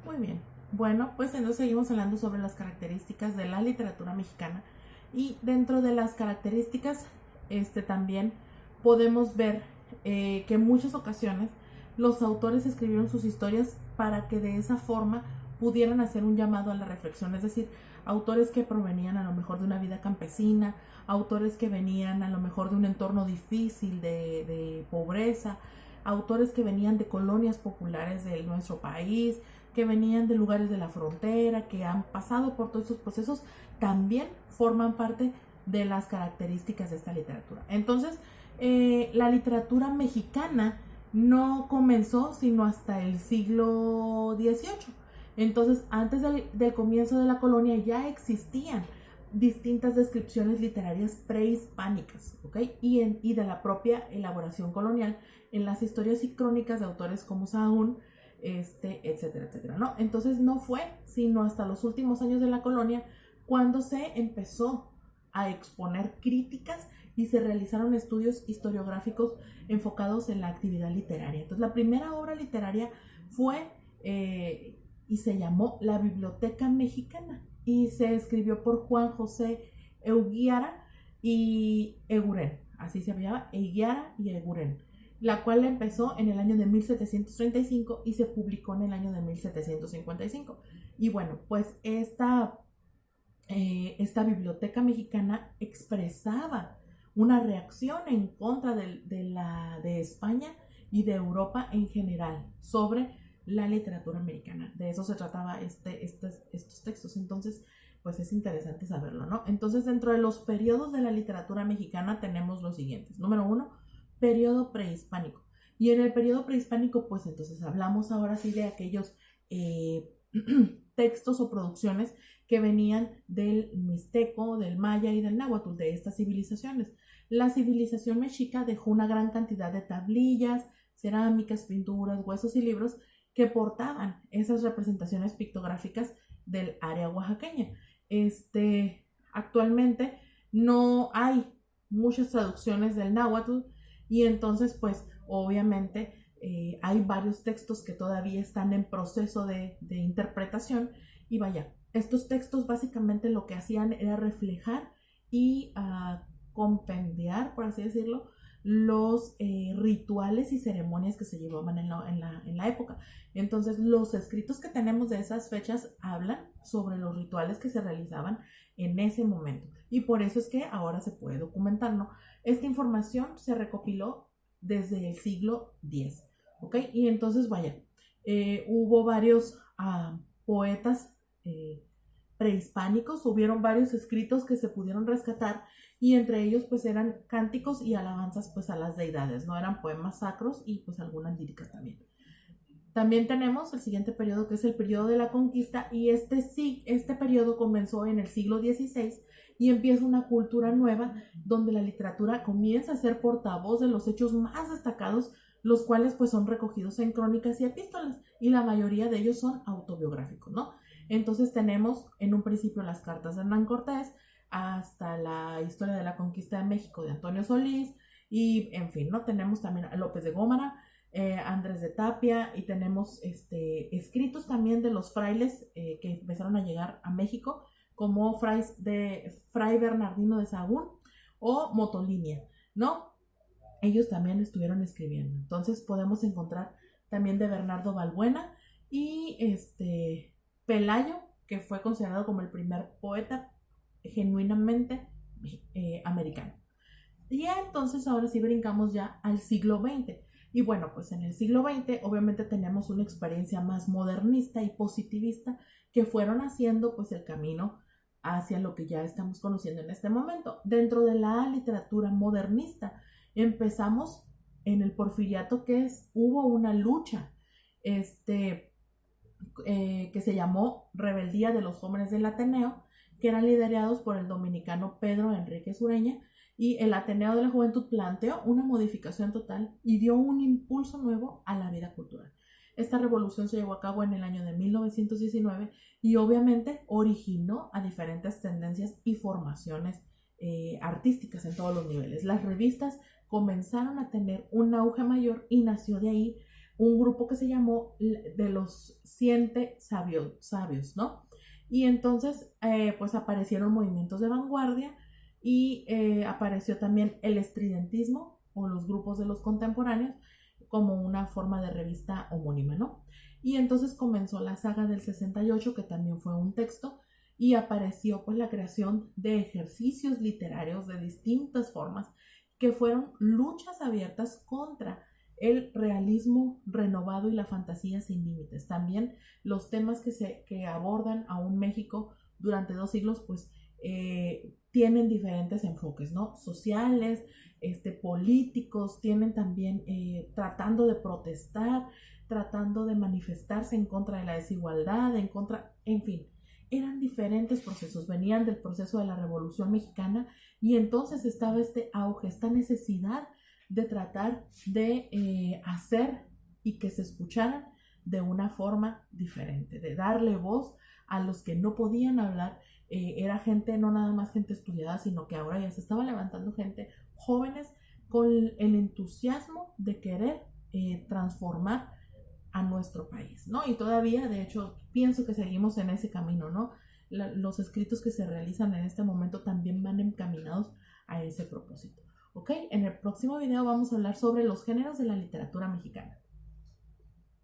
Muy bien. Bueno, pues entonces seguimos hablando sobre las características de la literatura mexicana y dentro de las características también podemos ver que en muchas ocasiones los autores escribieron sus historias para que de esa forma pudieran hacer un llamado a la reflexión, es decir, autores que provenían a lo mejor de una vida campesina, autores que venían a lo mejor de un entorno difícil de pobreza, autores que venían de colonias populares de nuestro país, que venían de lugares de la frontera, que han pasado por todos estos procesos, también forman parte de las características de esta literatura. Entonces, la literatura mexicana no comenzó sino hasta el siglo XVIII. Entonces, antes del comienzo de la colonia ya existían distintas descripciones literarias prehispánicas, ¿ok? Y de la propia elaboración colonial en las historias y crónicas de autores como Sahagún, etcétera, etcétera, ¿no? Entonces no fue sino hasta los últimos años de la colonia cuando se empezó a exponer críticas y se realizaron estudios historiográficos enfocados en la actividad literaria. Entonces la primera obra literaria fue y se llamó La Biblioteca Mexicana y se escribió por Juan José Eguiara y Eguren, así se llamaba, Eguiara y Eguren, la cual empezó en el año de 1735 y se publicó en el año de 1755. Y bueno, pues esta biblioteca mexicana expresaba una reacción en contra de España y de Europa en general sobre la literatura americana. De eso se trataba estos textos. Entonces, pues es interesante saberlo, ¿no? Entonces, dentro de los periodos de la literatura mexicana tenemos los siguientes. Número 1, periodo prehispánico. Y en el periodo prehispánico, pues entonces hablamos ahora sí de aquellos textos o producciones que venían del mixteco, del maya y del náhuatl, de estas civilizaciones. La civilización mexica dejó una gran cantidad de tablillas, cerámicas, pinturas, huesos y libros que portaban esas representaciones pictográficas del área oaxaqueña. Actualmente no hay muchas traducciones del náhuatl y entonces pues obviamente hay varios textos que todavía están en proceso de interpretación y vaya, estos textos básicamente lo que hacían era reflejar y compendiar, por así decirlo, los rituales y ceremonias que se llevaban en la época. Entonces, los escritos que tenemos de esas fechas hablan sobre los rituales que se realizaban en ese momento. Y por eso es que ahora se puede documentar, ¿no? Esta información se recopiló desde el siglo X, ¿ok? Y entonces, vaya, hubo varios poetas prehispánicos, hubieron varios escritos que se pudieron rescatar y entre ellos pues eran cánticos y alabanzas pues a las deidades, no eran poemas sacros y pues algunas líricas también. También tenemos el siguiente periodo que es el periodo de la conquista y este periodo comenzó en el siglo XVI y empieza una cultura nueva donde la literatura comienza a ser portavoz de los hechos más destacados, los cuales pues son recogidos en crónicas y epístolas y la mayoría de ellos son autobiográficos, ¿no? Entonces tenemos en un principio las cartas de Hernán Cortés hasta la historia de la conquista de México de Antonio Solís y en fin, ¿no? Tenemos también a López de Gómara, Andrés de Tapia y tenemos escritos también de los frailes que empezaron a llegar a México como Fray Bernardino de Sahagún o Motolinia, ¿no? Ellos también estuvieron escribiendo. Entonces podemos encontrar también de Bernardo Balbuena y Pelayo, que fue considerado como el primer poeta genuinamente americano. Y entonces ahora sí brincamos ya al siglo XX. Y bueno, pues en el siglo XX obviamente tenemos una experiencia más modernista y positivista que fueron haciendo pues el camino hacia lo que ya estamos conociendo en este momento. Dentro de la literatura modernista empezamos en el porfiriato hubo una lucha que se llamó Rebeldía de los Jóvenes del Ateneo, que eran liderados por el dominicano Pedro Enríquez Ureña, y el Ateneo de la Juventud planteó una modificación total y dio un impulso nuevo a la vida cultural. Esta revolución se llevó a cabo en el año de 1919 y obviamente originó a diferentes tendencias y formaciones artísticas en todos los niveles. Las revistas comenzaron a tener un auge mayor y nació de ahí un grupo que se llamó de los 100 sabios, ¿no? Y entonces, pues aparecieron movimientos de vanguardia y apareció también el estridentismo o los grupos de los contemporáneos como una forma de revista homónima, ¿no? Y entonces comenzó la saga del 68, que también fue un texto, y apareció pues la creación de ejercicios literarios de distintas formas que fueron luchas abiertas contra el realismo renovado y la fantasía sin límites. También los temas que abordan a un México durante 2 siglos, pues tienen diferentes enfoques, ¿no? Sociales, políticos, tienen también tratando de protestar, tratando de manifestarse en contra de la desigualdad, en fin, eran diferentes procesos, venían del proceso de la Revolución Mexicana y entonces estaba este auge, esta necesidad de tratar de hacer y que se escucharan de una forma diferente, de darle voz a los que no podían hablar. Era gente, no nada más gente estudiada, sino que ahora ya se estaba levantando gente, jóvenes, con el entusiasmo de querer transformar a nuestro país, ¿no? Y todavía, de hecho, pienso que seguimos en ese camino, ¿no? Los escritos que se realizan en este momento también van encaminados a ese propósito. ¿Ok? En el próximo video vamos a hablar sobre los géneros de la literatura mexicana.